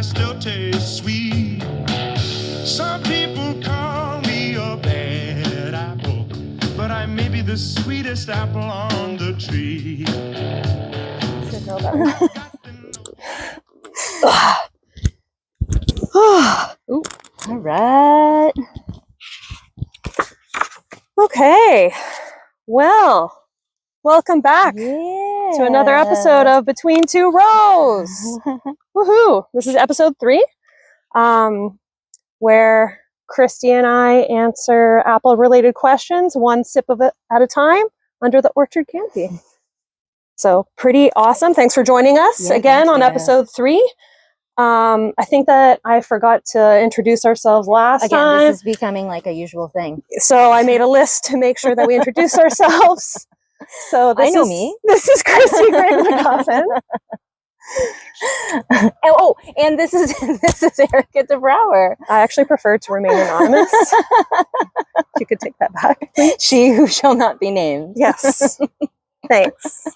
I still taste sweet. Some people call me a bad apple, but I may be the sweetest apple on the tree. Should know that. Ooh. All right. Okay. Well, welcome back to another episode of Between Two Rows. Woohoo! This is episode 3, where Christy and I answer apple-related questions, one sip of it at a time, under the orchard canopy. So pretty awesome. Thanks for joining us again on episode 3. I think that I forgot to introduce ourselves last time. This is becoming like a usual thing. So I made a list to make sure that we introduce ourselves. So this is Christy Gray-McCuffin. And this is Erica DeBrouwer. I actually prefer to remain anonymous. You could take that back. She who shall not be named. Yes. Thanks.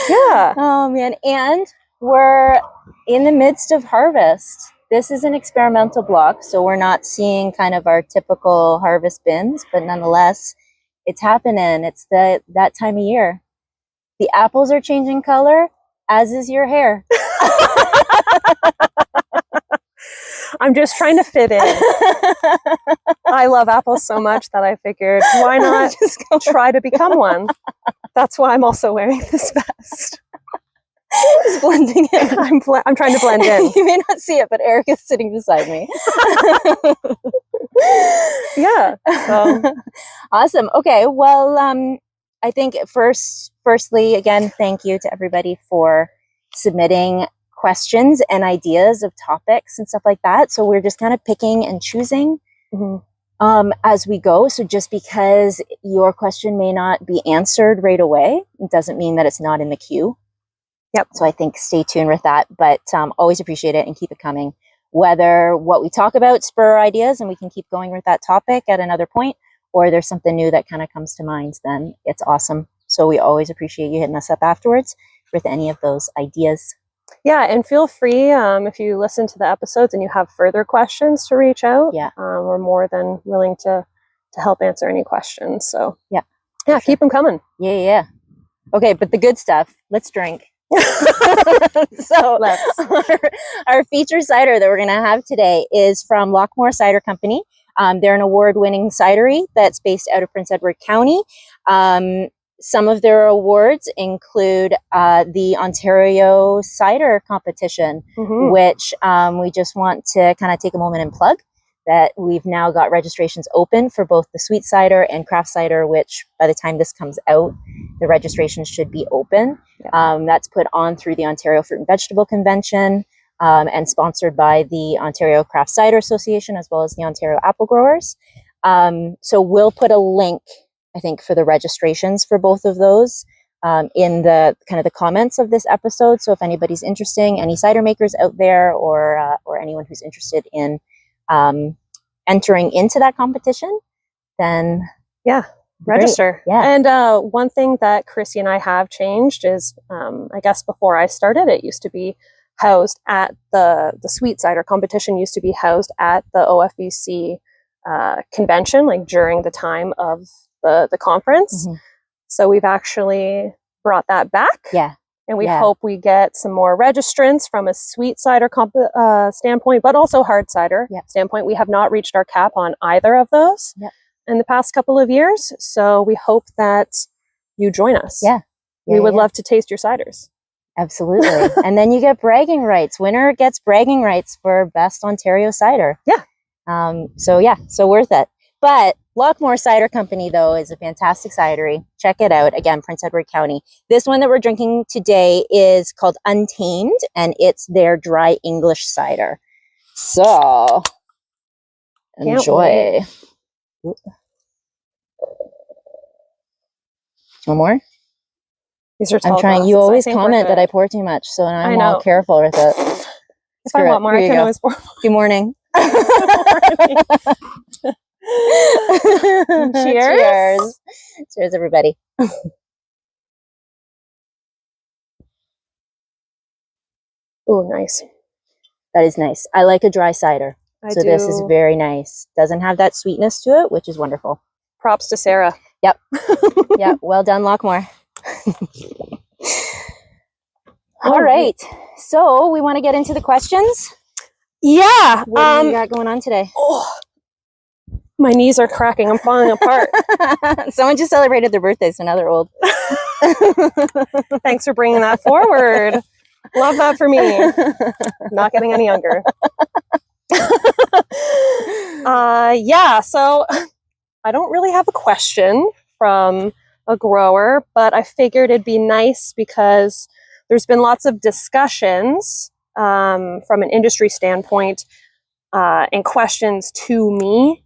Yeah. Oh man. And we're in the midst of harvest. This is an experimental block, so we're not seeing kind of our typical harvest bins, but nonetheless, it's happening. It's that time of year. The apples are changing color, as is your hair. I'm just trying to fit in. I love apples so much that I figured, why not just try to become one? That's why I'm also wearing this vest. Just blending in. I'm trying to blend in. You may not see it, but Erica's sitting beside me. Yeah. So. Awesome. Okay. Well, I think firstly, again, thank you to everybody for submitting questions and ideas of topics and stuff like that. So we're just kind of picking and choosing as we go. So just because your question may not be answered right away, it doesn't mean that it's not in the queue. Yep. So I think stay tuned with that, but always appreciate it and keep it coming. Whether what we talk about spur ideas and we can keep going with that topic at another point, or there's something new that kind of comes to mind, then it's awesome. So we always appreciate you hitting us up afterwards with any of those ideas. Yeah, and feel free if you listen to the episodes and you have further questions to reach out. Yeah, we're more than willing to help answer any questions. So yeah, keep them coming. Yeah. Okay, but the good stuff. Let's drink. So our featured cider that we're going to have today is from Lockmore Cider Company. They're an award-winning cidery that's based out of Prince Edward County. Some of their awards include the Ontario Cider Competition, which we just want to kind of take a moment and plug. That we've now got registrations open for both the sweet cider and craft cider, which by the time this comes out, the registrations should be open. Yeah. That's put on through the Ontario Fruit and Vegetable Convention and sponsored by the Ontario Craft Cider Association, as well as the Ontario Apple Growers. So we'll put a link, I think, for the registrations for both of those in the kind of the comments of this episode. So if anybody's interested, any cider makers out there or anyone who's interested in entering into that competition, then register. Yeah. And one thing that Chrissy and I have changed is, I guess before I started, it used to be housed at the sweet cider competition used to be housed at the OFVC convention, like during the time of the conference. So we've actually brought that back. Yeah. And we hope we get some more registrants from a sweet cider standpoint, but also hard cider standpoint. We have not reached our cap on either of those in the past couple of years. So we hope that you join us. We would love to taste your ciders. Absolutely. And then you get bragging rights. Winner gets bragging rights for best Ontario cider. So worth it. But Lockmore Cider Company, though, is a fantastic cidery. Check it out. Again, Prince Edward County. This one that we're drinking today is called Untamed, and it's their dry English cider. So, enjoy. One more? These are I'm trying. You always comment that I pour too much, so I'm all careful with it. If I want more, I can always pour. Good morning. Cheers. Cheers, everybody. Oh, nice. That is nice. I like a dry cider. I So do. this is very nice. Doesn't have that sweetness to it, which is wonderful. Props to Sarah. Yep. Yeah. Well done, Lockmore. All right. So we want to get into the questions. Yeah. What do you got going on today? Oh, my knees are cracking. I'm falling apart. Someone just celebrated their birthday, so now they're old. Thanks for bringing that forward. Love that for me. Not getting any younger. Yeah, so I don't really have a question from a grower, but I figured it'd be nice because there's been lots of discussions from an industry standpoint and questions to me,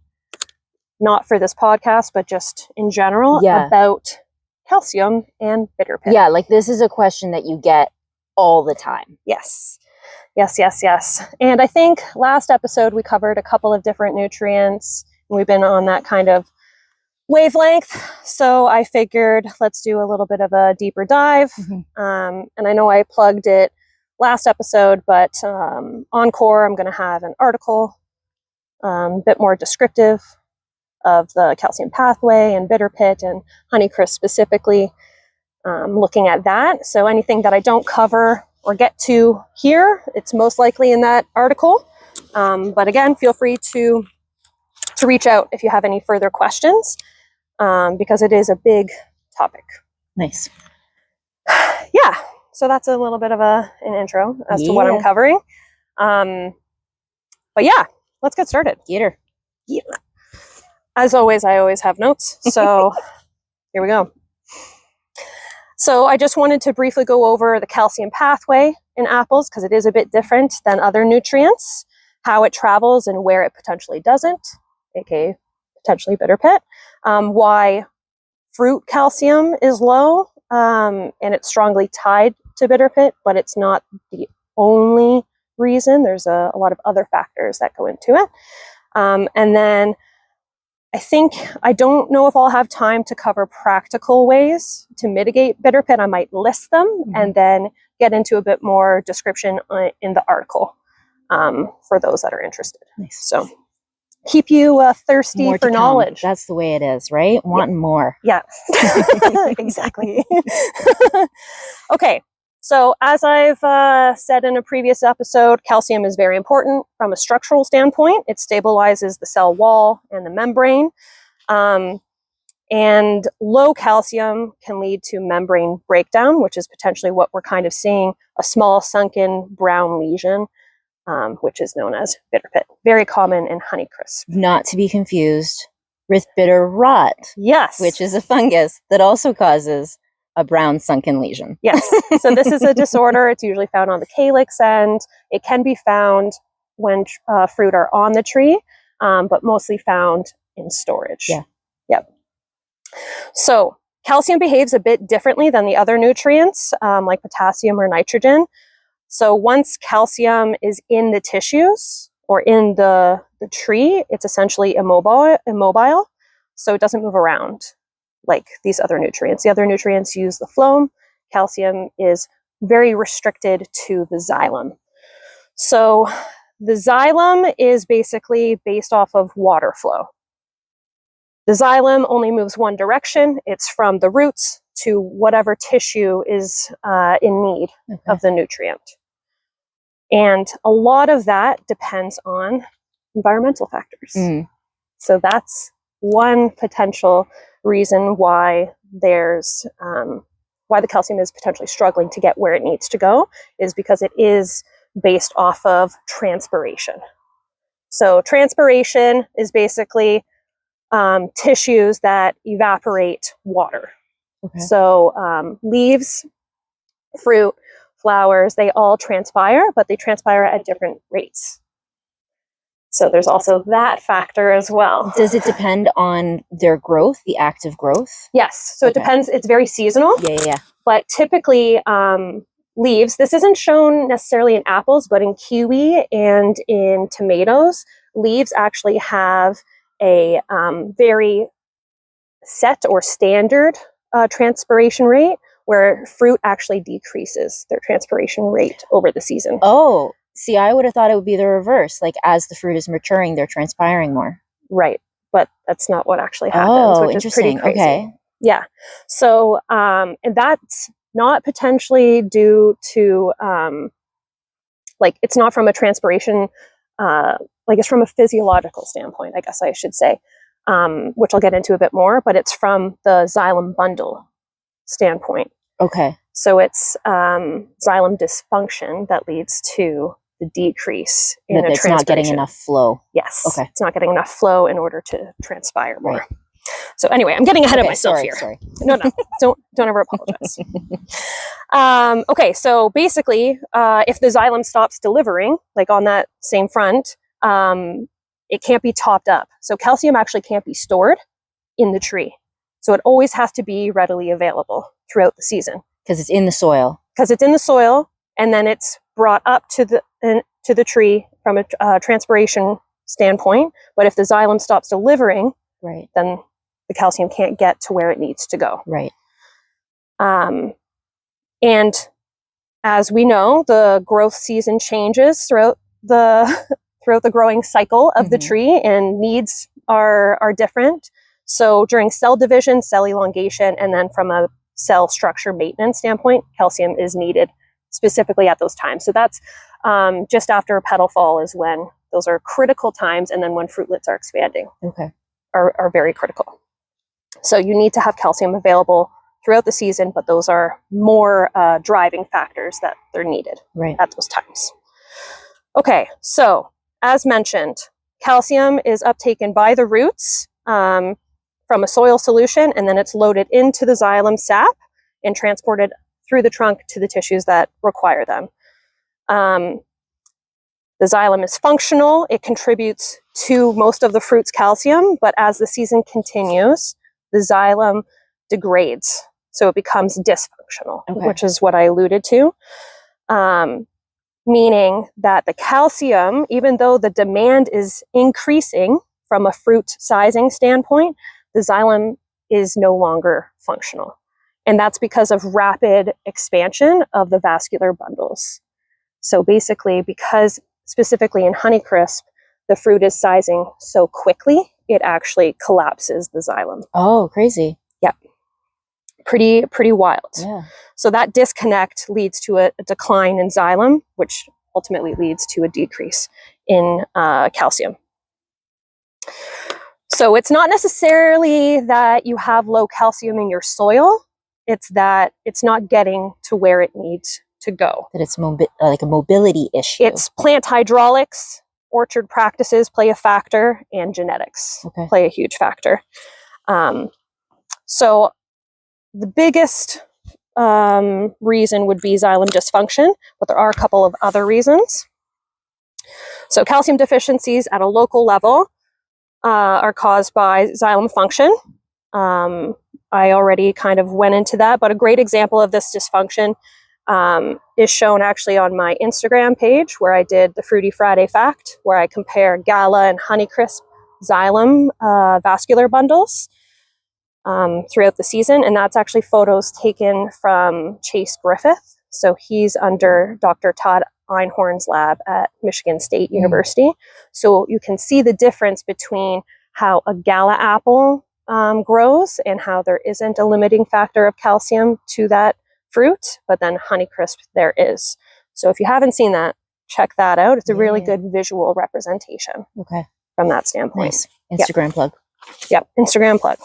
not for this podcast, but just in general, about calcium and bitter pit. Yeah, like this is a question that you get all the time. Yes. And I think last episode we covered a couple of different nutrients. We've been on that kind of wavelength. So I figured let's do a little bit of a deeper dive. And I know I plugged it last episode, but on Core, I'm going to have an article, a bit more descriptive of the calcium pathway and bitter pit and Honeycrisp specifically, looking at that. So anything that I don't cover or get to here, it's most likely in that article. But again, feel free to reach out if you have any further questions, because it is a big topic. Nice. Yeah, so that's a little bit of an intro as to what I'm covering. But yeah, let's get started. Gator. Yeah. As always, I always have notes. So here we go. So I just wanted to briefly go over the calcium pathway in apples because it is a bit different than other nutrients, how it travels and where it potentially doesn't, aka potentially bitter pit, why fruit calcium is low, and it's strongly tied to bitter pit, but it's not the only reason. There's a lot of other factors that go into it. And then I don't know if I'll have time to cover practical ways to mitigate bitter pit. I might list them and then get into a bit more description in the article for those that are interested. Nice. So keep you thirsty More for to come. knowledge. That's the way it is, right? Wanting more. Yeah, exactly. Okay. So as I've said in a previous episode, calcium is very important from a structural standpoint. It stabilizes the cell wall and the membrane. And low calcium can lead to membrane breakdown, which is potentially what we're kind of seeing, a small sunken brown lesion, which is known as bitter pit. Very common in Honeycrisp. Not to be confused with bitter rot, Yes. which is a fungus that also causes a brown sunken lesion. Yes. So this is a disorder. It's usually found on the calyx end. It can be found when fruit are on the tree, but mostly found in storage. Yeah. Yep. So calcium behaves a bit differently than the other nutrients, like potassium or nitrogen. So once calcium is in the tissues or in the tree, it's essentially immobile. So it doesn't move around like these other nutrients. The other nutrients use the phloem. Calcium is very restricted to the xylem. So the xylem is basically based off of water flow. The xylem only moves one direction. It's from the roots to whatever tissue is in need of the nutrient. And a lot of that depends on environmental factors. So that's one potential reason why there's why the calcium is potentially struggling to get where it needs to go, is because it is based off of transpiration. So transpiration is basically tissues that evaporate water. So leaves, fruit, flowers, they all transpire, but they transpire at different rates. So there's also that factor as well. Does it depend on their growth, the active growth? Yes. So it depends. It's very seasonal. Yeah. But typically leaves, this isn't shown necessarily in apples, but in kiwi and in tomatoes, leaves actually have a very set or standard transpiration rate, where fruit actually decreases their transpiration rate over the season. Oh, See, I would have thought it would be the reverse. Like as the fruit is maturing, they're transpiring more. Right. But that's not what actually happens, Oh, which is pretty interesting. crazy. Okay. Yeah. So, and that's not potentially due to, like, it's not from a transpiration, like it's from a physiological standpoint, I guess I should say, which I'll get into a bit more, but it's from the xylem bundle standpoint. Okay. So it's xylem dysfunction that leads to the decrease in That a it's not getting transpiration. enough flow. Yes. Okay. It's not getting enough flow in order to transpire more. Right. So anyway, I'm getting ahead of Okay, myself sorry, here. Sorry. No, don't ever apologize. Okay, so basically, if the xylem stops delivering, like on that same front, it can't be topped up. So calcium actually can't be stored in the tree. So it always has to be readily available throughout the season. Because it's in the soil. Because it's in the soil, and then it's brought up to the tree from a transpiration standpoint. But if the xylem stops delivering, Right. then the calcium can't get to where it needs to go. Right. And as we know, the growth season changes throughout the growing cycle of the tree, and needs are different. So during cell division, cell elongation, and then from a cell structure maintenance standpoint, calcium is needed specifically at those times. So that's just after petal fall is when those are critical times, and then when fruitlets are expanding Okay. are very critical. So you need to have calcium available throughout the season, but those are more driving factors that they're needed Right. at those times. Okay, so as mentioned, calcium is uptaken by the roots from a soil solution, and then it's loaded into the xylem sap and transported through the trunk to the tissues that require them. The xylem is functional. It contributes to most of the fruit's calcium, but as the season continues, the xylem degrades. So it becomes dysfunctional, Okay. which is what I alluded to. Meaning that the calcium, even though the demand is increasing from a fruit sizing standpoint, the xylem is no longer functional. And that's because of rapid expansion of the vascular bundles. So basically, because specifically in Honeycrisp, the fruit is sizing so quickly, it actually collapses the xylem. Oh, crazy. Pretty wild. Yeah. So that disconnect leads to a decline in xylem, which ultimately leads to a decrease in calcium. So it's not necessarily that you have low calcium in your soil, it's that it's not getting to where it needs to go. That it's like a mobility issue. It's plant hydraulics, orchard practices play a factor, and genetics play a huge factor. So the biggest reason would be xylem dysfunction, but there are a couple of other reasons. So calcium deficiencies at a local level are caused by xylem function. I already kind of went into that, but a great example of this dysfunction is shown actually on my Instagram page, where I did the Fruity Friday Fact, where I compare Gala and Honeycrisp xylem vascular bundles throughout the season. And that's actually photos taken from Chase Griffith. So he's under Dr. Todd Einhorn's lab at Michigan State University. So you can see the difference between how a Gala apple grows and how there isn't a limiting factor of calcium to that fruit, but then Honeycrisp there is. So if you haven't seen that, check that out. It's a really good visual representation from that standpoint. Nice. Instagram plug. Yep, Instagram plug.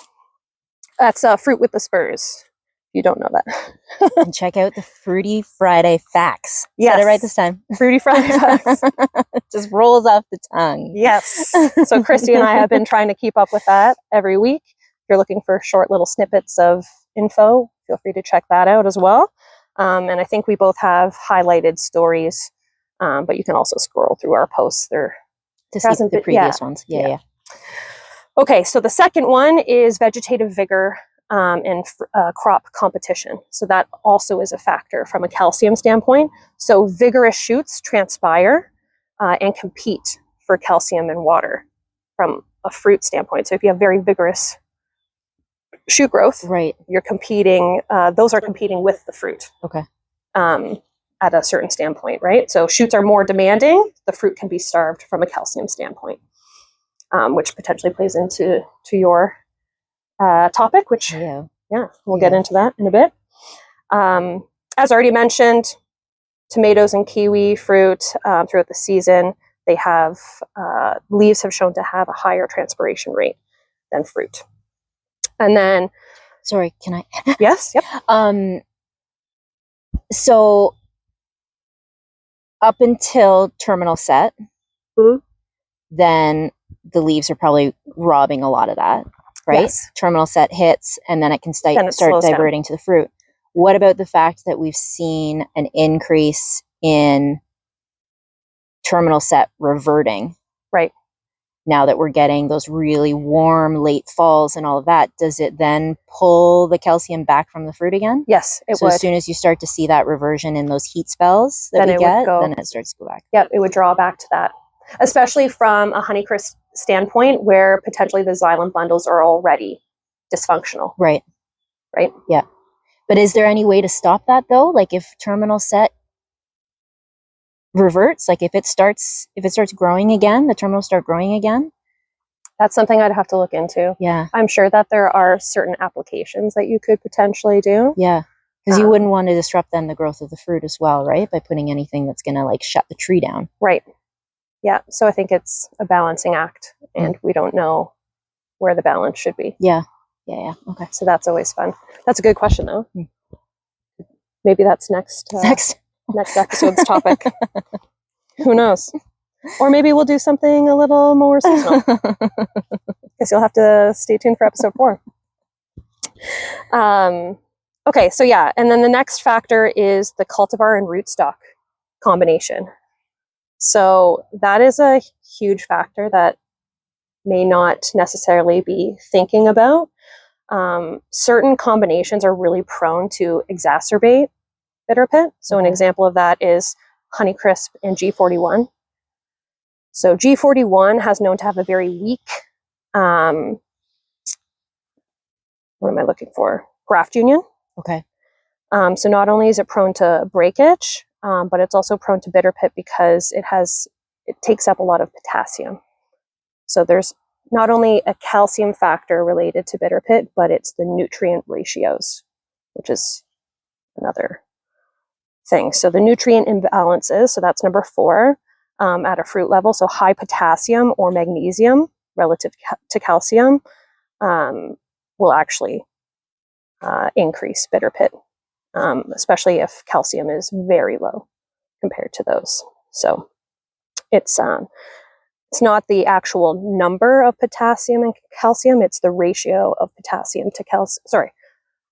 That's Fruit with the Spurs. You don't know that. And check out the Fruity Friday Facts. Yes. Said it right this time. Fruity Friday Facts. Just rolls off the tongue. Yes. So Christy and I have been trying to keep up with that every week. If you're looking for short little snippets of info, feel free to check that out as well. And I think we both have highlighted stories, but you can also scroll through our posts there to see the previous ones. Yeah. Okay, so the second one is vegetative vigor and crop competition. So that also is a factor from a calcium standpoint. So vigorous shoots transpire and compete for calcium and water from a fruit standpoint. So if you have very vigorous shoot growth, you're competing, those are competing with the fruit. at a certain standpoint, right? So shoots are more demanding. The fruit can be starved from a calcium standpoint, which potentially plays into your topic, which Yeah. we'll get into that in a bit. As already mentioned, tomatoes and kiwi fruit throughout the season, they have leaves have shown to have a higher transpiration rate than fruit. And then, Sorry, can I? yes, yep. So up until terminal set, Mhm. then the leaves are probably robbing a lot of that, right? Yes. Terminal set hits, and then it can Then it start slows down. diverting to the fruit. What about the fact that we've seen an increase in terminal set reverting? Right. Now that we're getting those really warm late falls and all of that, does it then pull the calcium back from the fruit again? Yes, it So would. as soon as you start to see that reversion in those heat spells that Then we it would get, go- then it starts to go back. Yep, it would draw back to that, especially from a Honeycrisp standpoint where potentially the xylem bundles are already dysfunctional. Right. Right. Yeah. But is there any way to stop that though? Like if terminal set reverts, like if it starts growing again, the terminals start growing again? That's something I'd have to look into. Yeah. I'm sure that there are certain applications that you could potentially do. Yeah. Because you wouldn't want to disrupt then the growth of the fruit as well, right? By putting anything that's going to like shut the tree down. Right. Yeah. So I think it's a balancing act, and we don't know where the balance should be. Yeah. Yeah. Okay. So that's always fun. That's a good question, though. Hmm. Maybe that's next episode's topic. Who knows? Or maybe we'll do something a little more seasonal. Guess you'll have to stay tuned for episode 4. Okay, so yeah, and then the next factor is the cultivar and rootstock combination. So that is a huge factor that may not necessarily be thinking about. Certain combinations are really prone to exacerbate bitter pit. So an example of that is Honeycrisp and G41. So G41 has known to have a very weak, what am I looking for? Graft union. Okay. So not only is it prone to breakage, but it's also prone to bitter pit because it takes up a lot of potassium. So there's not only a calcium factor related to bitter pit, but it's the nutrient ratios, which is another thing. So the nutrient imbalances, so that's number 4 at a fruit level. So high potassium or magnesium relative to calcium will actually increase bitter pit, especially if calcium is very low compared to those. So it's not the actual number of potassium and calcium, it's the ratio of potassium to calcium. Sorry,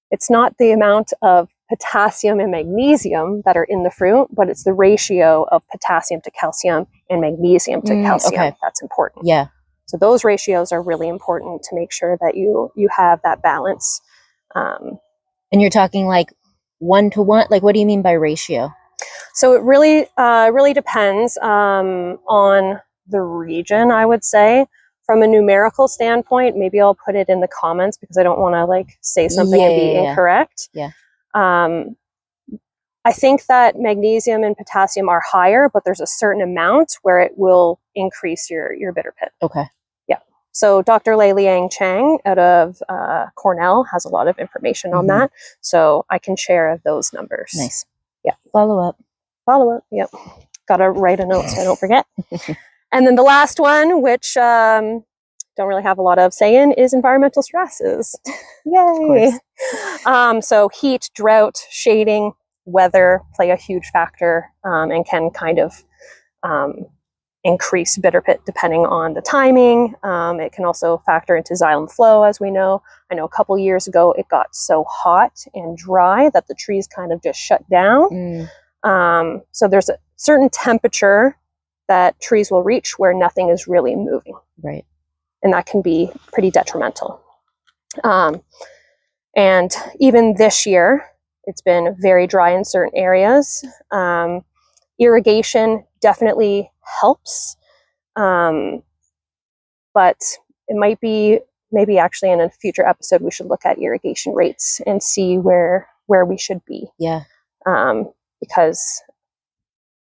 it's not the amount of potassium and magnesium that are in the fruit, but it's the ratio of potassium to calcium and magnesium to calcium. Okay. That's important. Yeah. So those ratios are really important to make sure that you have that balance. And you're talking like 1-to-1, like what do you mean by ratio? So it really depends on the region, I would say. From a numerical standpoint, maybe I'll put it in the comments because I don't want to like say something and be incorrect. Yeah. I think that magnesium and potassium are higher, but there's a certain amount where it will increase your bitter pit. Okay. Yeah. So Dr. Lei Liang Chang out of Cornell has a lot of information on that. So I can share those numbers. Nice. Yeah. Follow up. Yep. Got to write a note so I don't forget. And then the last one, which don't really have a lot of say in, is environmental stresses. Yay! So heat, drought, shading, weather play a huge factor and can kind of increase bitter pit depending on the timing. It can also factor into xylem flow, as we know. I know a couple years ago it got so hot and dry that the trees kind of just shut down. So there's a certain temperature that trees will reach where nothing is really moving. Right. And that can be pretty detrimental. And even this year, it's been very dry in certain areas. Irrigation definitely helps. But it might be, maybe actually in a future episode, we should look at irrigation rates and see where we should be. Yeah. Because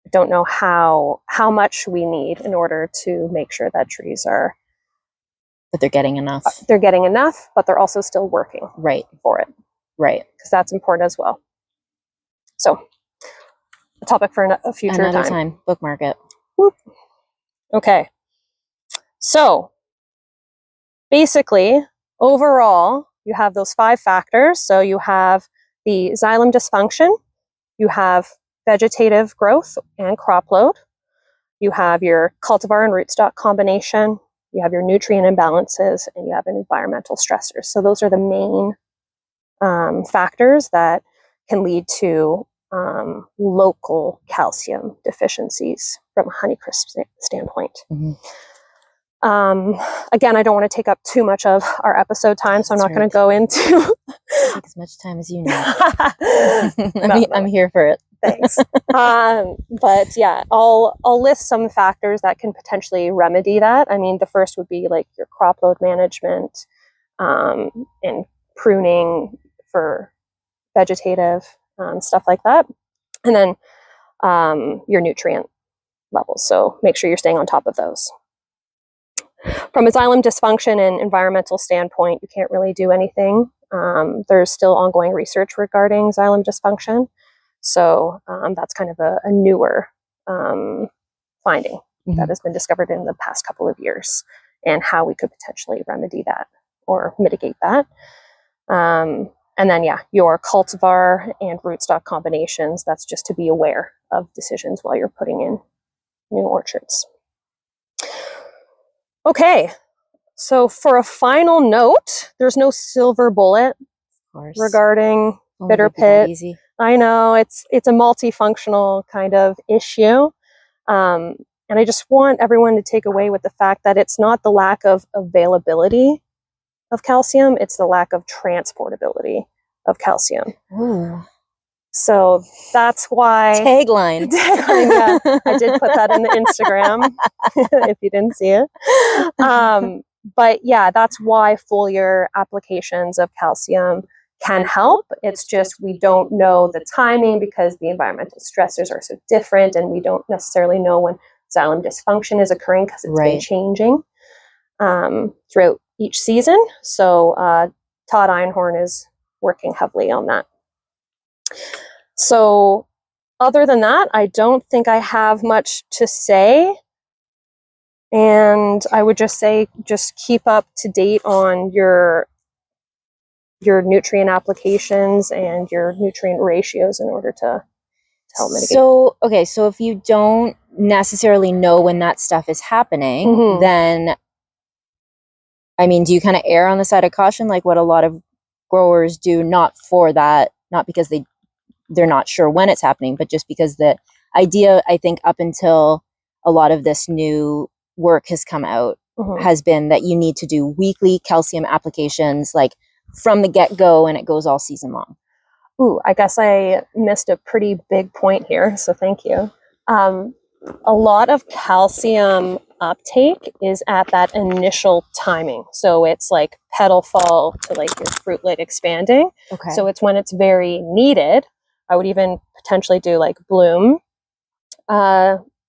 I don't know how much we need in order to make sure that trees are But they're getting enough. they're getting enough, but they're also still working Right. for it, Right. because that's important as well. So, a topic for a future Another time. time. Bookmark it. Whoop. Okay. So, basically, overall, you have those 5 factors. So you have the xylem dysfunction, you have vegetative growth and crop load, you have your cultivar and rootstock combination, you have your nutrient imbalances, and you have environmental stressors. So those are the main factors that can lead to local calcium deficiencies from a Honeycrisp standpoint. Mhm. Again, I don't want to take up too much of our episode time, so I'm That's not going to go into. Take as much time as you need. No. I'm here for it. Thanks. But yeah, I'll list some factors that can potentially remedy that. I mean, the first would be like your crop load management, and pruning for vegetative stuff like that, and then your nutrient levels. So make sure you're staying on top of those. From a xylem dysfunction and environmental standpoint, you can't really do anything. There's still ongoing research regarding xylem dysfunction. So that's kind of a newer finding that has been discovered in the past couple of years, and how we could potentially remedy that or mitigate that. And then, yeah, your cultivar and rootstock combinations, that's just to be aware of decisions while you're putting in new orchards. Okay, so for a final note, there's no silver bullet Of course. regarding Only bitter would be that pit. easy. I know it's a multifunctional kind of issue. And I just want everyone to take away with the fact that it's not the lack of availability of calcium, it's the lack of transportability of calcium. Ooh. So that's why Tagline. Yeah, I did put that in the Instagram if you didn't see it. But yeah, that's why foliar applications of calcium can help. It's just we don't know the timing because the environmental stressors are so different, and we don't necessarily know when xylem dysfunction is occurring because it's been Right. changing throughout each season. So Todd Einhorn is working heavily on that. So other than that, I don't think I have much to say. And I would just say, just keep up to date on your nutrient applications and your nutrient ratios in order to help mitigate. So, okay, so if you don't necessarily know when that stuff is happening, Mhm. then, I mean, do you kind of err on the side of caution, like what a lot of growers do, not for that, not because they're not sure when it's happening, but just because the idea, I think, up until a lot of this new work has come out, Mhm. has been that you need to do weekly calcium applications, like from the get-go, and it goes all season long. Ooh, I guess I missed a pretty big point here, so thank you. A lot of calcium uptake is at that initial timing. So it's like petal fall to like your fruitlet expanding. Okay. So it's when it's very needed. I would even potentially do like bloom.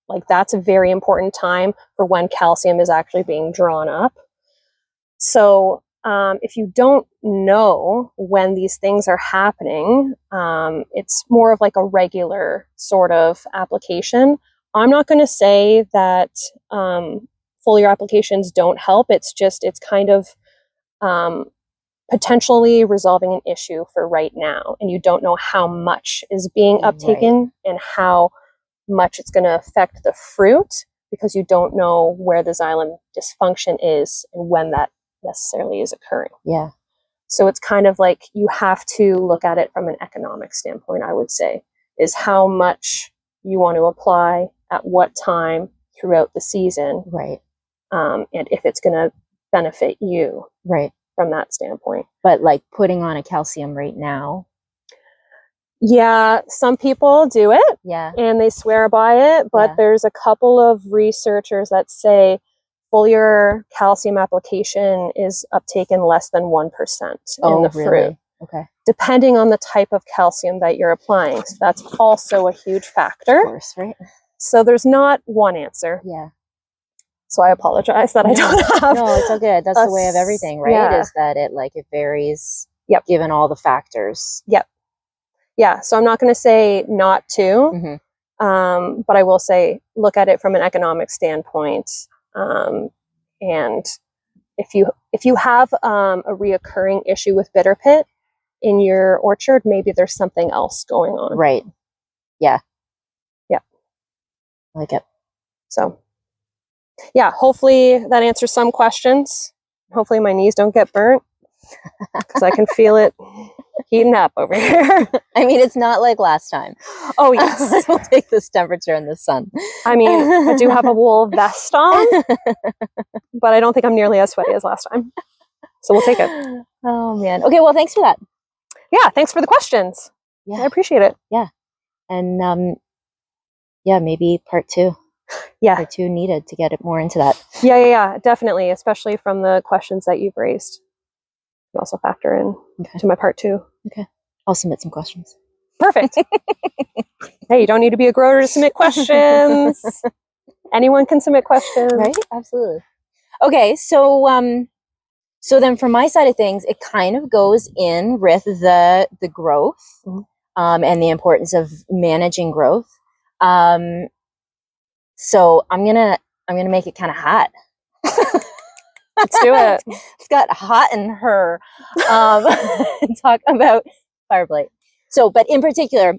Like that's a very important time for when calcium is actually being drawn up. So if you don't know when these things are happening, it's more of like a regular sort of application. I'm not going to say that foliar applications don't help. It's kind of potentially resolving an issue for right now, and you don't know how much is being uptaken and how much it's going to affect the fruit, because you don't know where the xylem dysfunction is and when that necessarily is occurring. Yeah. So it's kind of like you have to look at it from an economic standpoint, I would say, is how much you want to apply at what time throughout the season, Right. and if it's going to benefit you Right. from that standpoint. But like putting on a calcium right now. Yeah, some people do it Yeah. and they swear by it, but Yeah. there's a couple of researchers that say foliar calcium application is uptaken less than 1% in the fruit, Really? Okay. depending on the type of calcium that you're applying. So that's also a huge factor. Of course, right? So there's not one answer. Yeah. So I apologize that I don't have. No, it's all good. That's the way of everything, right? Yeah. Is that it varies. Yep. Given all the factors. Yep. Yeah. So I'm not going to say not to, Mm-hmm. but I will say look at it from an economic standpoint. And if you have a reoccurring issue with bitter pit in your orchard, maybe there's something else going on. Right. Yeah. Yeah. I like it. So yeah, hopefully that answers some questions. Hopefully my knees don't get burnt because I can feel it heating up over here. I mean, it's not like last time. Oh yes. We'll take this temperature in the sun. I mean, I do have a wool vest on, but I don't think I'm nearly as sweaty as last time. So we'll take it. Oh man. Okay, well thanks for that. Yeah, thanks for the questions. Yeah. I appreciate it. And yeah, maybe part 2. Yeah. Part 2 needed to get it more into that. Yeah, definitely, especially from the questions that you've raised. You also factor in to my part 2. Okay. I'll submit some questions. Perfect. Hey, you don't need to be a grower to submit questions. Anyone can submit questions. Right? Absolutely. Okay, so so then from my side of things, it kind of goes in with the growth and the importance of managing growth. So I'm gonna make it kind of hot. Let's do it. It's got hot in her. Talk about fire blight. So, but in particular,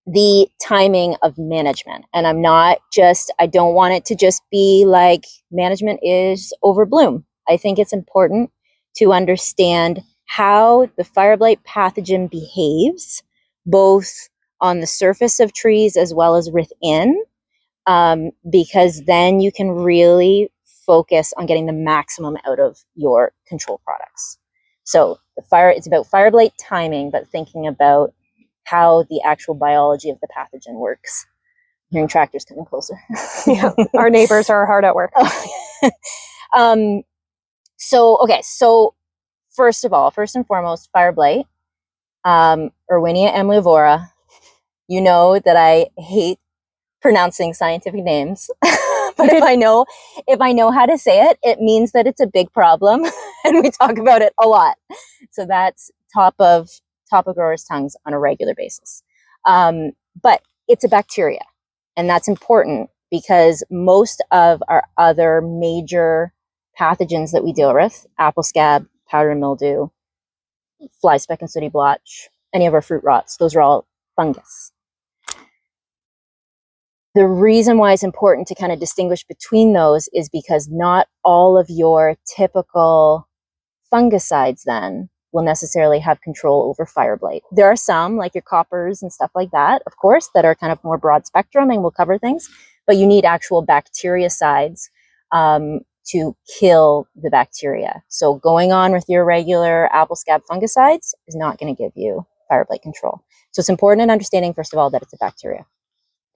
the timing of management. And I don't want it to just be like management is over bloom. I think it's important to understand how the fire blight pathogen behaves, both on the surface of trees as well as within, because then you can really focus on getting the maximum out of your control products. So it's about fire blight timing, but thinking about how the actual biology of the pathogen works. I'm hearing tractors coming closer. Yeah, our neighbors are hard at work. So first and foremost, fire blight, Erwinia amblivora. You know that I hate pronouncing scientific names, but if I know how to say it, it means that it's a big problem, and we talk about it a lot. So that's top of growers' tongues on a regular basis. But it's a bacteria, and that's important because most of our other major pathogens that we deal with, apple scab, powdery mildew, fly speck and sooty blotch, any of our fruit rots, those are all fungus. The reason why it's important to kind of distinguish between those is because not all of your typical fungicides then will necessarily have control over fire blight. There are some, like your coppers and stuff like that, of course, that are kind of more broad spectrum and will cover things, but you need actual bactericides to kill the bacteria. So going on with your regular apple scab fungicides is not going to give you fire blight control. So it's important in understanding, first of all, that it's a bacteria.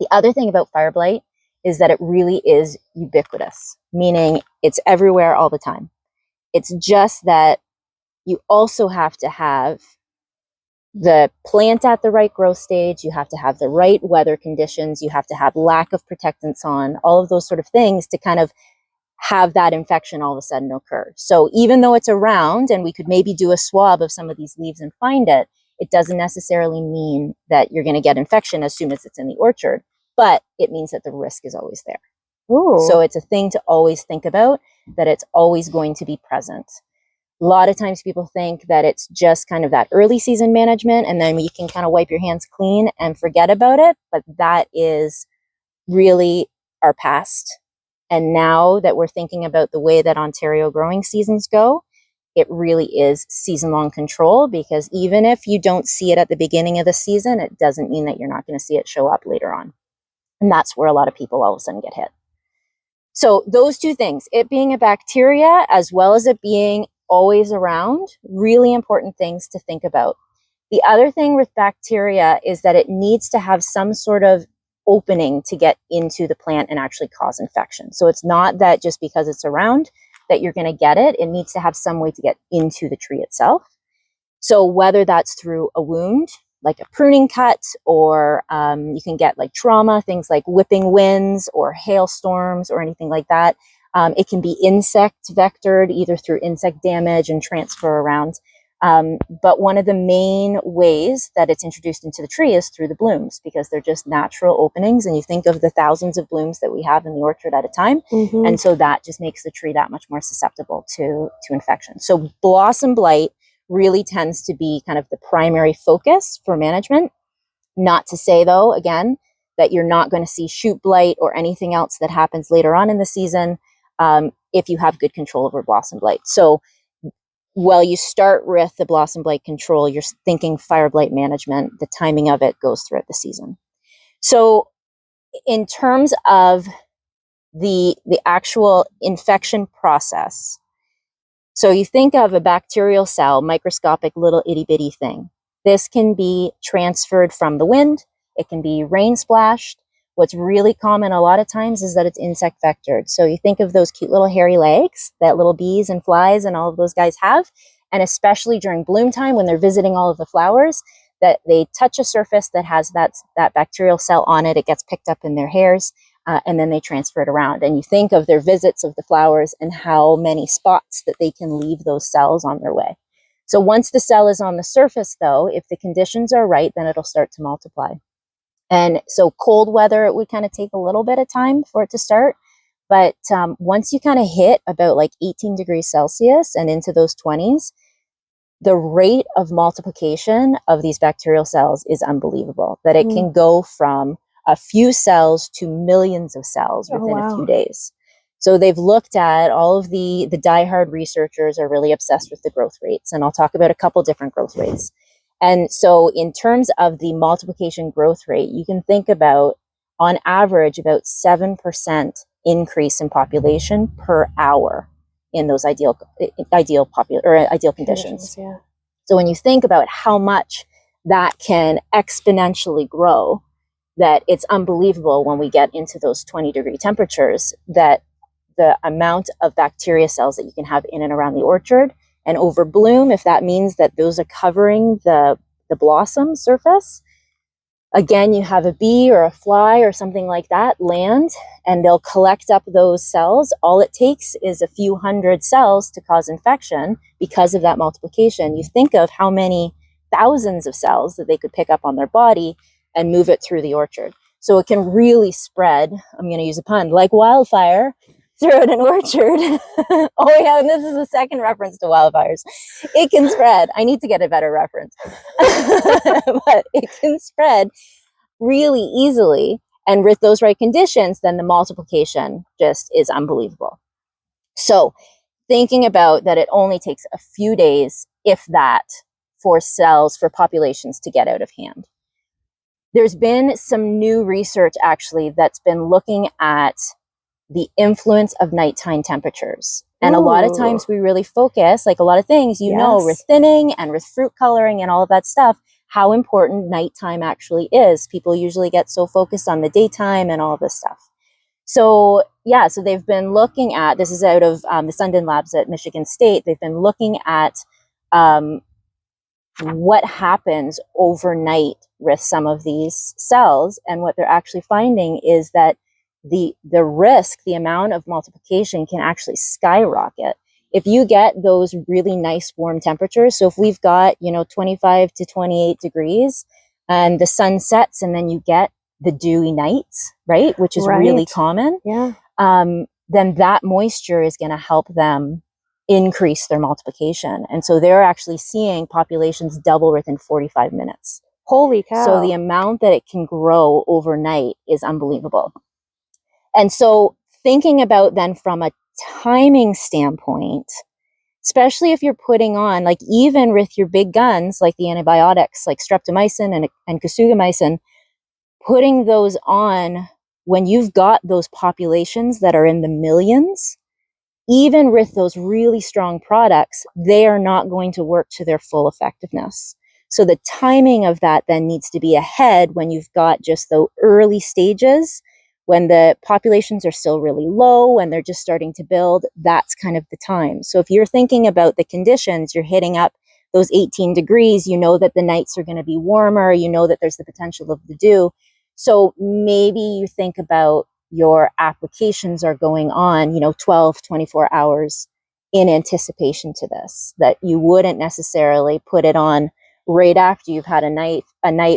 The other thing about fire blight is that it really is ubiquitous, meaning it's everywhere all the time. It's just that you also have to have the plant at the right growth stage, you have to have the right weather conditions, you have to have lack of protectants on, all of those sort of things to kind of have that infection all of a sudden occur. So even though it's around and we could maybe do a swab of some of these leaves and find it, it doesn't necessarily mean that you're going to get infection as soon as it's in the orchard, but it means that the risk is always there. Ooh. So it's a thing to always think about, that it's always going to be present. A lot of times people think that it's just kind of that early season management and then you can kind of wipe your hands clean and forget about it, but that is really our past. And now that we're thinking about the way that Ontario growing seasons go, it really is season-long control, because even if you don't see it at the beginning of the season, it doesn't mean that you're not going to see it show up later on. And that's where a lot of people all of a sudden get hit. So those two things, it being a bacteria as well as it being always around, really important things to think about. The other thing with bacteria is that it needs to have some sort of opening to get into the plant and actually cause infection. So it's not that just because it's around that you're going to get it. It needs to have some way to get into the tree itself. So whether that's through a wound, like a pruning cut, or you can get like trauma, things like whipping winds or hailstorms or anything like that. It can be insect vectored, either through insect damage and transfer around. But one of the main ways that it's introduced into the tree is through the blooms, because they're just natural openings. And you think of the thousands of blooms that we have in the orchard at a time. Mhm. And so that just makes the tree that much more susceptible to infection. So blossom blight really tends to be kind of the primary focus for management. Not to say, though, again, that you're not going to see shoot blight or anything else that happens later on in the season if you have good control over blossom blight. So while you start with the blossom blight control, you're thinking fire blight management. The timing of it goes throughout the season. So in terms of the actual infection process, so you think of a bacterial cell, microscopic little itty bitty thing. This can be transferred from the wind. It can be rain splashed. What's really common a lot of times is that it's insect vectored. So you think of those cute little hairy legs that little bees and flies and all of those guys have, and especially during bloom time when they're visiting all of the flowers, that they touch a surface that has that bacterial cell on it. It gets picked up in their hairs, and then they transfer it around. And you think of their visits of the flowers and how many spots that they can leave those cells on their way. So once the cell is on the surface, though, if the conditions are right, then it'll start to multiply. And so cold weather, it would kind of take a little bit of time for it to start. But once you kind of hit about like 18 degrees Celsius and into those 20s, the rate of multiplication of these bacterial cells is unbelievable, that it can go from a few cells to millions of cells within a few days. So they've looked at all of the diehard researchers are really obsessed with the growth rates. And I'll talk about a couple different growth rates. And so in terms of the multiplication growth rate, you can think about, on average, about 7% increase in population per hour in those ideal conditions. Yeah. So when you think about how much that can exponentially grow, that it's unbelievable when we get into those 20-degree temperatures, that the amount of bacteria cells that you can have in and around the orchard. And over bloom, if that means that those are covering the blossom surface, again, you have a bee or a fly or something like that land, and they'll collect up those cells. All it takes is a few hundred cells to cause infection because of that multiplication. You think of how many thousands of cells that they could pick up on their body and move it through the orchard. So it can really spread, I'm going to use a pun, like wildfire throughout an orchard. Oh yeah, and this is the second reference to wildfires. It can spread. I need to get a better reference. But it can spread really easily. And with those right conditions, then the multiplication just is unbelievable. So thinking about that, it only takes a few days, if that, for cells, for populations to get out of hand. There's been some new research actually that's been looking at the influence of nighttime temperatures. And a lot of times we really focus, like a lot of things, you know, with thinning and with fruit coloring and all of that stuff, how important nighttime actually is. People usually get so focused on the daytime and all of this stuff. So yeah, so they've been looking at, this is out of the Sundin Labs at Michigan State, they've been looking at what happens overnight with some of these cells. And what they're actually finding is that the risk, the amount of multiplication can actually skyrocket if you get those really nice warm temperatures. So if we've got, 25 to 28 degrees and the sun sets and then you get the dewy nights, right, which is really common, then that moisture is going to help them increase their multiplication. And so they're actually seeing populations double within 45 minutes. Holy cow. So the amount that it can grow overnight is unbelievable. And so thinking about then from a timing standpoint, especially if you're putting on, like even with your big guns, like the antibiotics, like streptomycin and kasugamycin, putting those on when you've got those populations that are in the millions, even with those really strong products, they are not going to work to their full effectiveness. So the timing of that then needs to be ahead when you've got just the early stages, when the populations are still really low and they're just starting to build. That's kind of the time. So if you're thinking about the conditions, you're hitting up those 18 degrees, you know that the nights are going to be warmer, you know that there's the potential of the dew. So maybe you think about your applications are going on, 12, 24 hours in anticipation to this, that you wouldn't necessarily put it on right after you've had a night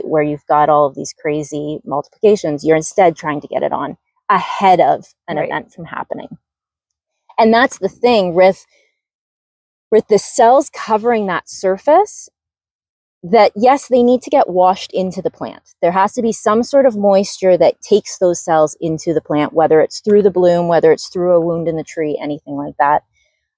where you've got all of these crazy multiplications. You're instead trying to get it on ahead of an event from happening. And that's the thing with the cells covering that surface, that yes, they need to get washed into the plant. There has to be some sort of moisture that takes those cells into the plant, whether it's through the bloom, whether it's through a wound in the tree, anything like that.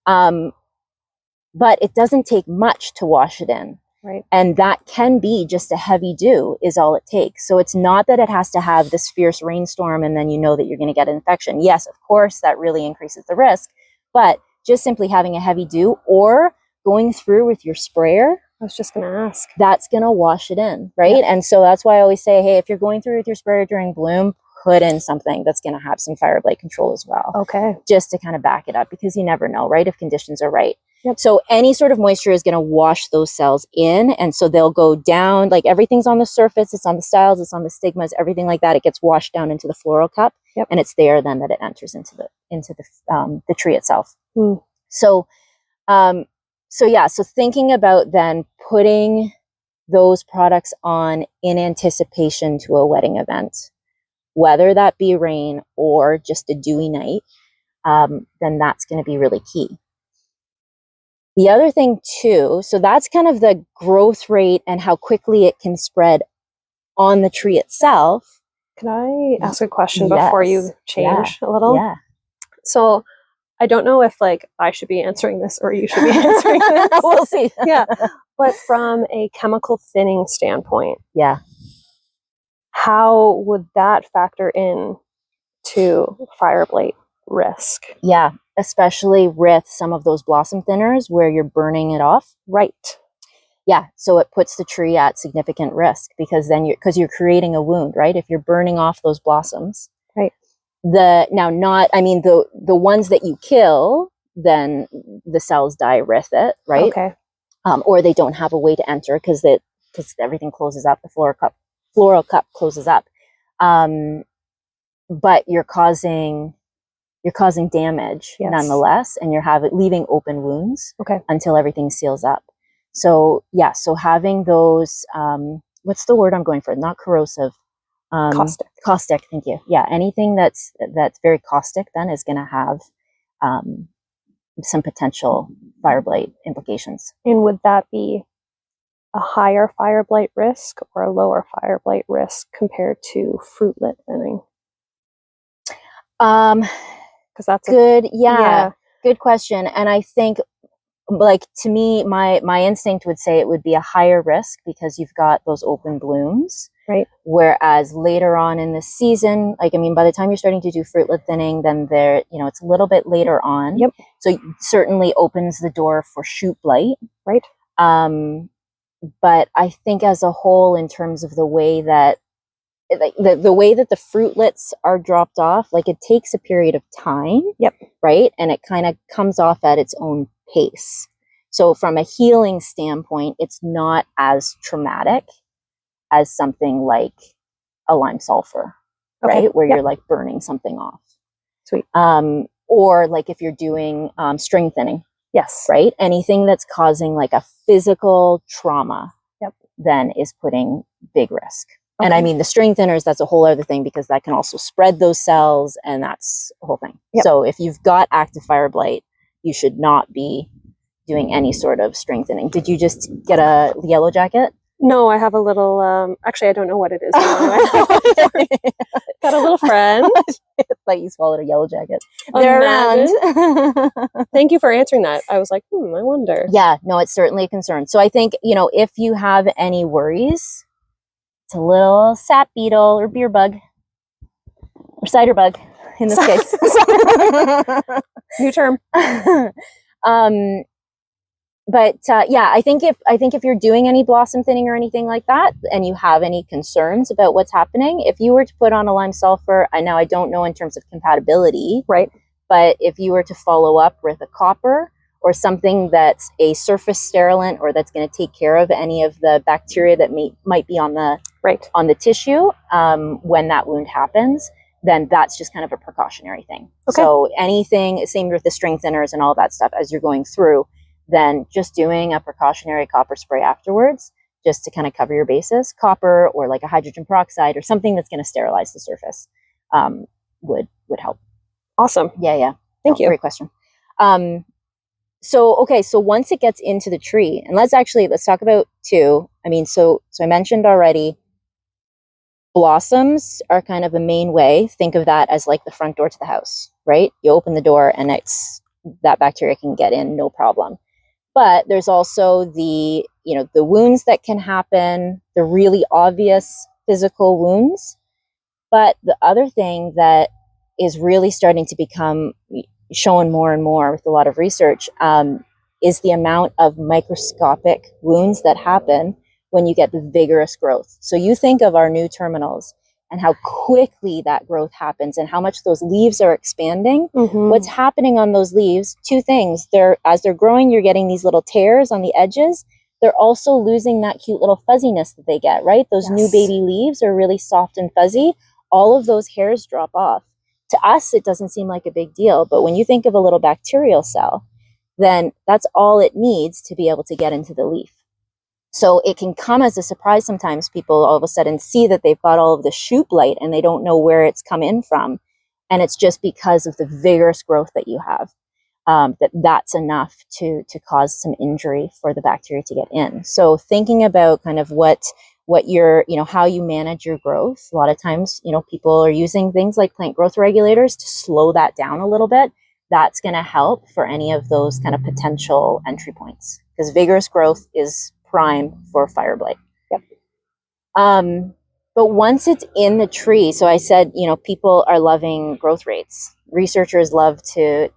But it doesn't take much to wash it in. Right. And that can be just a heavy dew is all it takes. So it's not that it has to have this fierce rainstorm and then you know that you're going to get an infection. Yes, of course, that really increases the risk. But just simply having a heavy dew or going through with your sprayer, I was just going to ask. that's going to wash it in, right? Yeah. And so that's why I always say, hey, if you're going through with your sprayer during bloom, put in something that's going to have some fire blight control as well. Okay. Just to kind of back it up, because you never know, right? If conditions are right. Yep. So any sort of moisture is going to wash those cells in. And so they'll go down, like everything's on the surface, it's on the styles, it's on the stigmas, everything like that. It gets washed down into the floral cup. Yep. And it's there then that it enters into the tree itself. Mm. So thinking about then putting those products on in anticipation to a wedding event, whether that be rain or just a dewy night, then that's going to be really key. The other thing too, so that's kind of the growth rate and how quickly it can spread on the tree itself. Can I ask a question before you change a little? Yeah. So I don't know if I should be answering this or you should be answering this. We'll see. Yeah. But from a chemical thinning standpoint, yeah, how would that factor in to fire blight risk? Yeah, especially with some of those blossom thinners where you're burning it off. Right. Yeah, so it puts the tree at significant risk because then you're creating a wound, right? If you're burning off those blossoms. Right. The ones that you kill, then the cells die with it, right? Okay. Or they don't have a way to enter because everything closes up, the floral cup closes up. But you're causing damage nonetheless, and you're leaving open wounds until everything seals up. So having those, what's the word I'm going for? Not corrosive. Caustic. Caustic, thank you. Yeah, anything that's very caustic then is going to have some potential fire blight implications. And would that be a higher fire blight risk or a lower fire blight risk compared to fruitlet thinning? Because that's good. Good question. And I think, to me, my instinct would say it would be a higher risk because you've got those open blooms. Right. Whereas later on in the season, by the time you're starting to do fruitlet thinning, then it's a little bit later on. Yep. So it certainly opens the door for shoot blight. Right. But I think as a whole, in terms of the way that the way that the fruitlets are dropped off, it takes a period of time. Yep. Right. And it kind of comes off at its own pace. So from a healing standpoint, it's not as traumatic as something like a lime sulfur, right? Where you're burning something off. Sweet. Or if you're doing string thinning. Yes. Right. Anything that's causing a physical trauma, then is putting big risk. Okay. And the string thinners, that's a whole other thing because that can also spread those cells, and that's a whole thing. Yep. So if you've got active fire blight, you should not be doing any sort of string thinning. Did you just get a yellow jacket? No, I have a little, actually, I don't know what it is. Got a little friend. Like you swallowed a yellow jacket. They're around. Thank you for answering that. I was like, I wonder. Yeah, no, it's certainly a concern. So I think, if you have any worries, it's a little sap beetle or beer bug or cider bug in this case. New term. I think if you're doing any blossom thinning or anything like that, and you have any concerns about what's happening, if you were to put on a lime sulfur, I don't know in terms of compatibility, right? But if you were to follow up with a copper or something that's a surface sterilant or that's going to take care of any of the bacteria that might be on the Right. on the tissue when that wound happens, then that's just kind of a precautionary thing. Okay. So anything, same with the strengtheners and all that stuff as you're going through, then just doing a precautionary copper spray afterwards, just to kind of cover your bases, copper or like a hydrogen peroxide or something that's going to sterilize the surface would help. Awesome. Yeah. Thank you. Great question. So once it gets into the tree, and let's talk about two. I mean, so I mentioned already, blossoms are kind of a main way. Think of that as like the front door to the house, right? You open the door and that bacteria can get in, no problem. But there's also the wounds that can happen, the really obvious physical wounds. But the other thing that is really starting to become shown more and more with a lot of research is the amount of microscopic wounds that happen when you get the vigorous growth. So you think of our new terminals and how quickly that growth happens and how much those leaves are expanding. Mm-hmm. What's happening on those leaves? Two things. As they're growing, you're getting these little tears on the edges. They're also losing that cute little fuzziness that they get, right? Those new baby leaves are really soft and fuzzy. All of those hairs drop off. To us, it doesn't seem like a big deal. But when you think of a little bacterial cell, then that's all it needs to be able to get into the leaf. So it can come as a surprise sometimes. People all of a sudden see that they've got all of the shoot blight and they don't know where it's come in from. And it's just because of the vigorous growth that you have, that's enough to cause some injury for the bacteria to get in. So thinking about kind of what your, how you manage your growth. A lot of times, people are using things like plant growth regulators to slow that down a little bit. That's going to help for any of those kind of potential entry points, because vigorous growth is prime for fire blight. Yep. But once it's in the tree, so I said, people are loving growth rates. Researchers love to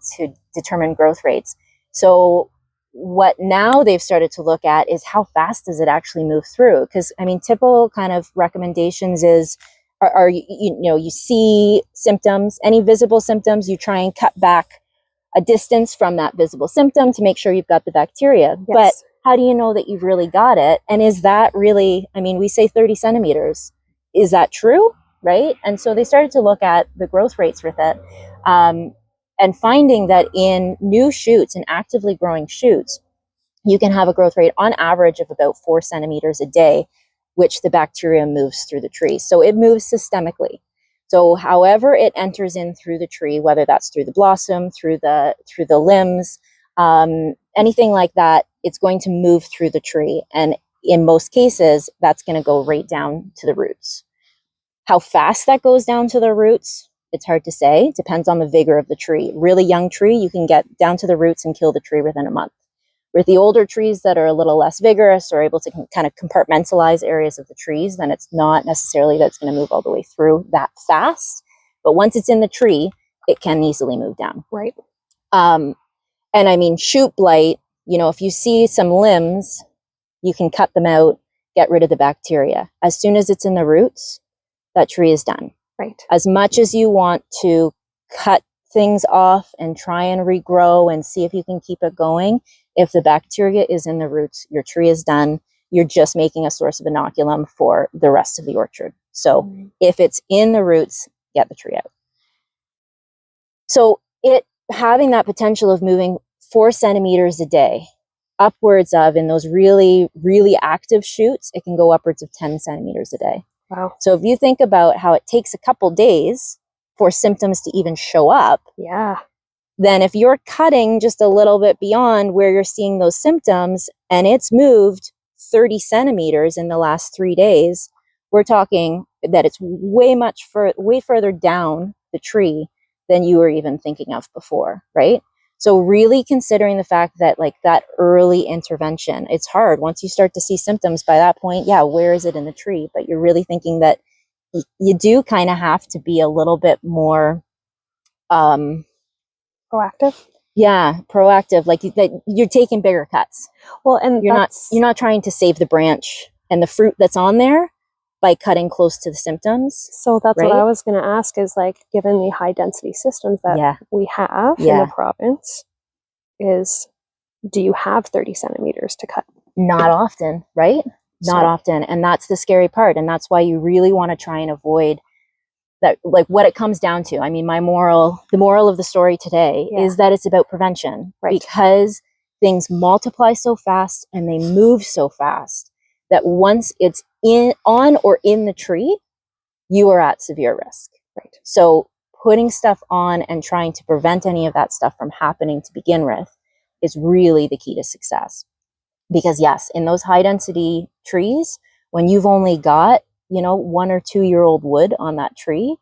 determine growth rates. So what now they've started to look at is how fast does it actually move through? Because typical kind of recommendations is, you see symptoms, any visible symptoms, you try and cut back a distance from that visible symptom to make sure you've got the bacteria. Yes. But how do you know that you've really got it? And is that really, we say 30 centimeters. Is that true? Right? And so they started to look at the growth rates with it, and finding that in new shoots and actively growing shoots, you can have a growth rate on average of about 4 centimeters a day, which the bacteria moves through the tree. So it moves systemically. So however it enters in through the tree, whether that's through the blossom, through the limbs, anything like that, it's going to move through the tree. And in most cases, that's going to go right down to the roots. How fast that goes down to the roots, it's hard to say. It depends on the vigor of the tree. Really young tree, you can get down to the roots and kill the tree within a month. With the older trees that are a little less vigorous or able to kind of compartmentalize areas of the trees, then it's not necessarily that it's going to move all the way through that fast. But once it's in the tree, it can easily move down. Right. And shoot blight, if you see some limbs, you can cut them out, get rid of the bacteria. As soon as it's in the roots, that tree is done. Right. As much as you want to cut things off and try and regrow and see if you can keep it going, if the bacteria is in the roots, your tree is done. You're just making a source of inoculum for the rest of the orchard. So if it's in the roots, get the tree out. So it having that potential of moving 4 centimeters a day, upwards of, in those really, really active shoots, it can go upwards of 10 centimeters a day. Wow. So if you think about how it takes a couple days for symptoms to even show up, yeah, then if you're cutting just a little bit beyond where you're seeing those symptoms and it's moved 30 centimeters in the last 3 days, we're talking that it's way further down the tree than you were even thinking of before, right? So really considering the fact that like that early intervention, it's hard. Once you start to see symptoms by that point, where is it in the tree? But you're really thinking that you do kind of have to be a little bit more proactive. Yeah, proactive. Like that, you're taking bigger cuts. Well, and you're not trying to save the branch and the fruit that's on there by cutting close to the symptoms. So that's right? what I was going to ask is, like, given the high density systems that we have in the province, is do you have 30 centimeters to cut? Not often, right? Not So- often. And that's the scary part. And that's why you really want to try and avoid that, like what it comes down to. I mean, the moral of the story today Yeah. is that it's about prevention, Right. because things multiply so fast and they move so fast that once it's on or in the tree, you are at severe risk. Right. So putting stuff on and trying to prevent any of that stuff from happening to begin with is really the key to success. Because yes, in those high density trees, when you've only got, 1 or 2 year old wood on that tree,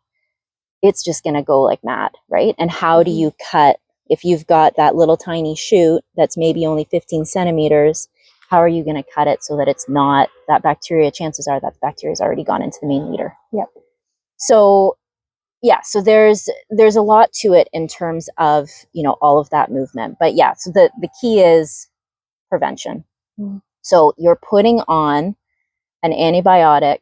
it's just going to go like mad, right? And how do you cut if you've got that little tiny shoot that's maybe only 15 centimeters? How are you going to cut it so that it's not that bacteria? Chances are that bacteria has already gone into the main leader. Yep. So yeah, so there's a lot to it in terms of, all of that movement. But yeah, so the key is prevention. Mm. So you're putting on an antibiotic,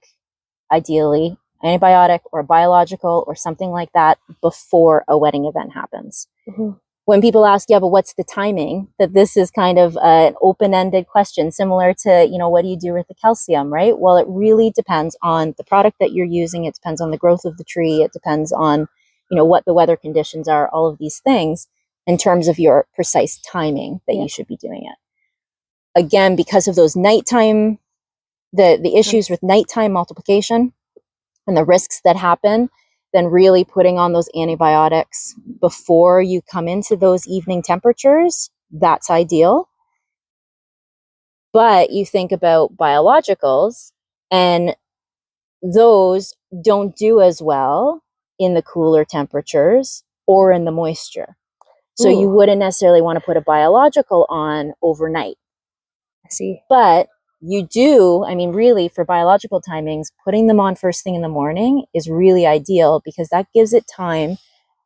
ideally antibiotic or biological or something like that before a wetting event happens. Mhm. When people ask, yeah, but what's the timing? That this is kind of an open-ended question, similar to, what do you do with the calcium, right? Well, it really depends on the product that you're using. It depends on the growth of the tree. It depends on, what the weather conditions are, all of these things in terms of your precise timing that you should be doing it. Again, because of those nighttime, the issues with nighttime multiplication and the risks that happen, then really putting on those antibiotics before you come into those evening temperatures, that's ideal. But you think about biologicals, and those don't do as well in the cooler temperatures or in the moisture. So you Ooh. wouldn't necessarily want to put a biological on overnight. I see. But you do, really for biological timings, putting them on first thing in the morning is really ideal, because that gives it time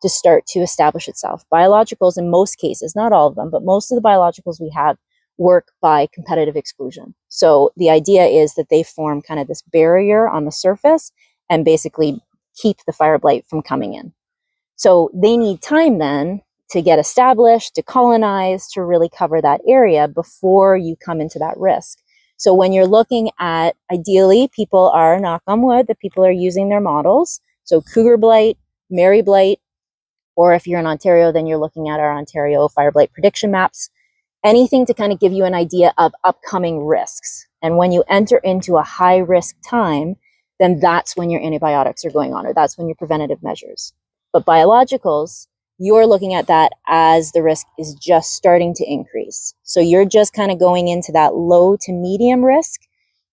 to start to establish itself. Biologicals, in most cases, not all of them, but most of the biologicals we have work by competitive exclusion. So the idea is that they form kind of this barrier on the surface and basically keep the fire blight from coming in. So they need time then to get established, to colonize, to really cover that area before you come into that risk. So when you're looking at, ideally, people are, knock on wood, that people are using their models. So cougar blight, Mary blight, or if you're in Ontario, then you're looking at our Ontario fire blight prediction maps. Anything to kind of give you an idea of upcoming risks. And when you enter into a high risk time, then that's when your antibiotics are going on, or that's when your preventative measures. But biologicals, you're looking at that as the risk is just starting to increase. So you're just kind of going into that low to medium risk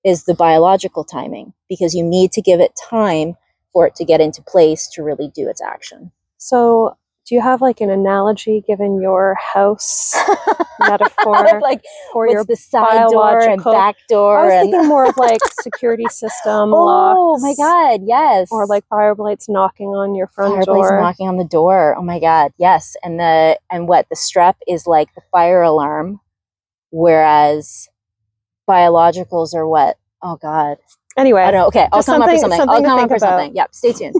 is the biological timing, because you need to give it time for it to get into place to really do its action. So do you have like an analogy given your house metaphor Like, for what's your the side door and biological- back door? I was and thinking more of like security system oh locks. my God, yes. Or like fire blights knocking on your front fireplace door. knocking on the door. Oh my God, yes. And the strep is like the fire alarm, whereas biologicals are what? Oh God. Anyway, I don't know. Okay, I'll just come up with something- something. I'll something to come up think with about. something. Yep, stay tuned.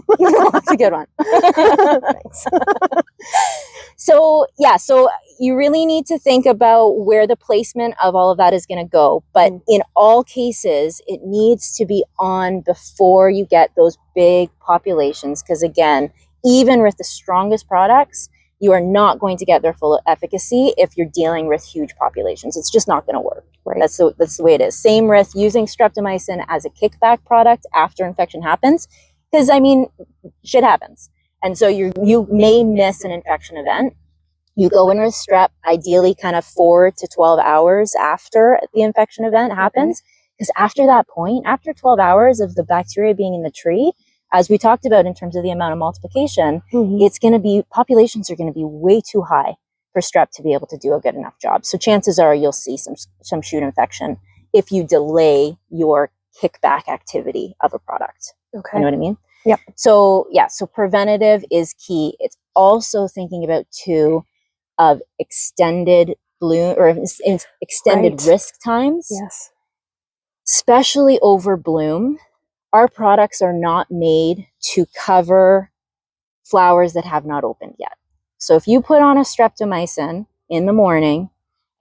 That's a good one. thanks. So yeah, so you really need to think about where the placement of all of that is going to go. But in all cases, it needs to be on before you get those big populations. Because again, even with the strongest products, you are not going to get their full efficacy if you're dealing with huge populations. It's just not going to work. Right. That's the way it is. Same with using streptomycin as a kickback product after infection happens. Because shit happens. And so you may miss an infection event. You go in with strep, ideally kind of 4 to 12 hours after the infection event happens. Because after that point, after 12 hours of the bacteria being in the tree, as we talked about in terms of the amount of multiplication, it's going to be, populations are going to be way too high for strep to be able to do a good enough job. So chances are you'll see some shoot infection if you delay your kickback activity of a product. Okay. You know what I mean? Yep. So yeah, so preventative is key. It's also thinking about too of extended bloom or extended Right. risk times, Yes. especially over bloom. Our products are not made to cover flowers that have not opened yet. So if you put on a streptomycin in the morning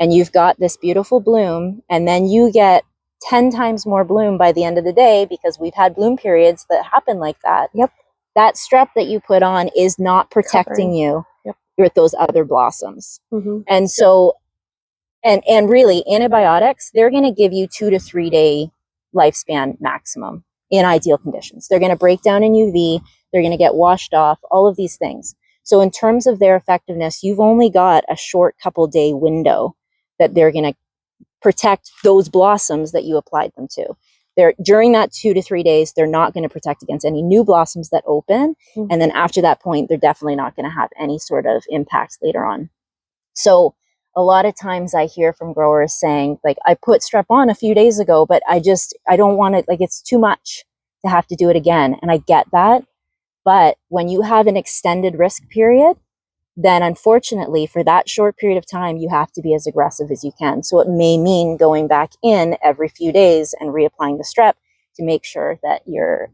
and you've got this beautiful bloom, and then you get 10 times more bloom by the end of the day, because we've had bloom periods that happen like that. Yep. That strep that you put on is not protecting Covering. you Yep. with those other blossoms. Mm-hmm. And so, and really, antibiotics, they're going to give you 2 to 3 day lifespan maximum in ideal conditions. They're going to break down in UV, they're going to get washed off, all of these things. So in terms of their effectiveness, you've only got a short couple day window that they're going to protect those blossoms that you applied them to. They're, during that 2 to 3 days, they're not going to protect against any new blossoms that open. Mm-hmm. And then after that point, they're definitely not going to have any sort of impact later on. So a lot of times I hear from growers saying, like, I put strep on a few days ago, but I don't want it, like, it's too much to have to do it again. And I get that. But when you have an extended risk period, then unfortunately for that short period of time, you have to be as aggressive as you can. So it may mean going back in every few days and reapplying the strep to make sure that you're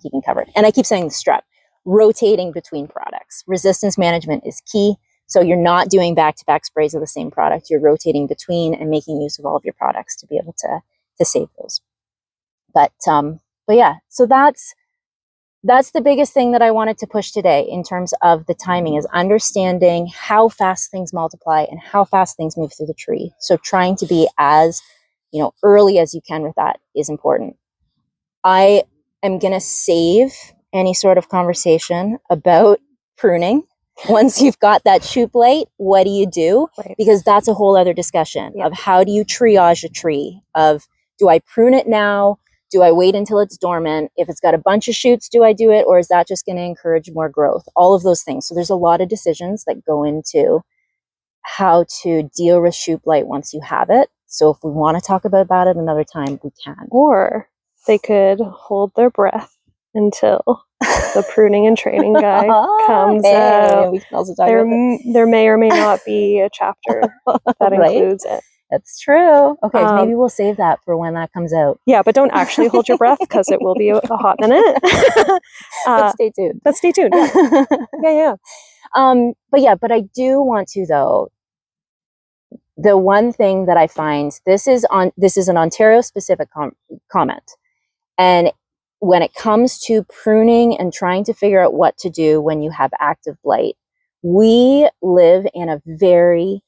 keeping covered. And I keep saying the strep, rotating between products. Resistance management is key. So you're not doing back-to-back sprays of the same product. You're rotating between and making use of all of your products to be able to save those. But yeah, so that's the biggest thing that I wanted to push today in terms of the timing, is understanding how fast things multiply and how fast things move through the tree. So trying to be as, early as you can with that is important. I am going to save any sort of conversation about pruning. Once you've got that shoot blight, what do you do? Right. Because that's a whole other discussion of how do you triage a tree, of do I prune it now? Do I wait until it's dormant? If it's got a bunch of shoots, do I do it? Or is that just going to encourage more growth? All of those things. So there's a lot of decisions that go into how to deal with shoot blight once you have it. So if we want to talk about that at another time, we can. Or they could hold their breath until the pruning and training guide comes out. We can also talk There, about that. there may or may not be a chapter that Right? includes it. That's true. Okay, so maybe we'll save that for when that comes out. Yeah, but don't actually hold your breath, because it will be a hot minute. But stay tuned. But stay tuned. Yeah. But I do want to, though, the one thing that I find, this is an Ontario specific comment. And when it comes to pruning and trying to figure out what to do when you have active blight, we live in a very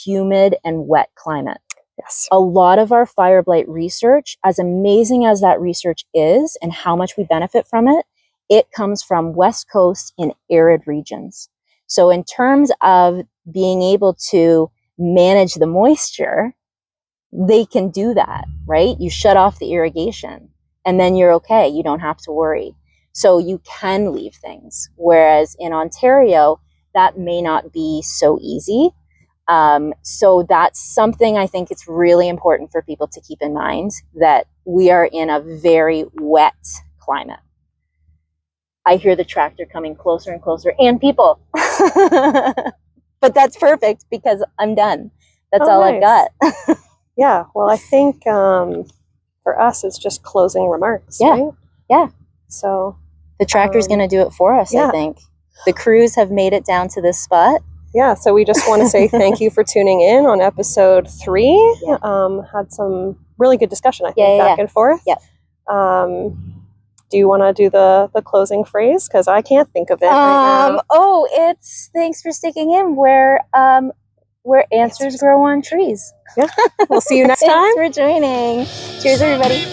humid and wet climate. Yes. A lot of our fire blight research, as amazing as that research is and how much we benefit from it, it comes from West Coast in arid regions. So in terms of being able to manage the moisture, they can do that, right? You shut off the irrigation and then you're okay. You don't have to worry. So you can leave things. Whereas in Ontario, that may not be so easy. So that's something I think it's really important for people to keep in mind, that we are in a very wet climate. I hear the tractor coming closer and closer, and people. But that's perfect because I'm done. That's all I've got. Yeah, well, I think for us, it's just closing remarks. Yeah. Right? Yeah. So the tractor's going to do it for us, I think. The crews have made it down to this spot. Yeah, so we just want to say thank you for tuning in on episode 3. Yeah. Had some really good discussion, I think, back and forth. Yeah. Do you want to do the closing phrase? Because I can't think of it right now. Oh, it's thanks for sticking in where answers grow on trees. Yeah. We'll see you next time. Thanks for joining. Cheers, everybody.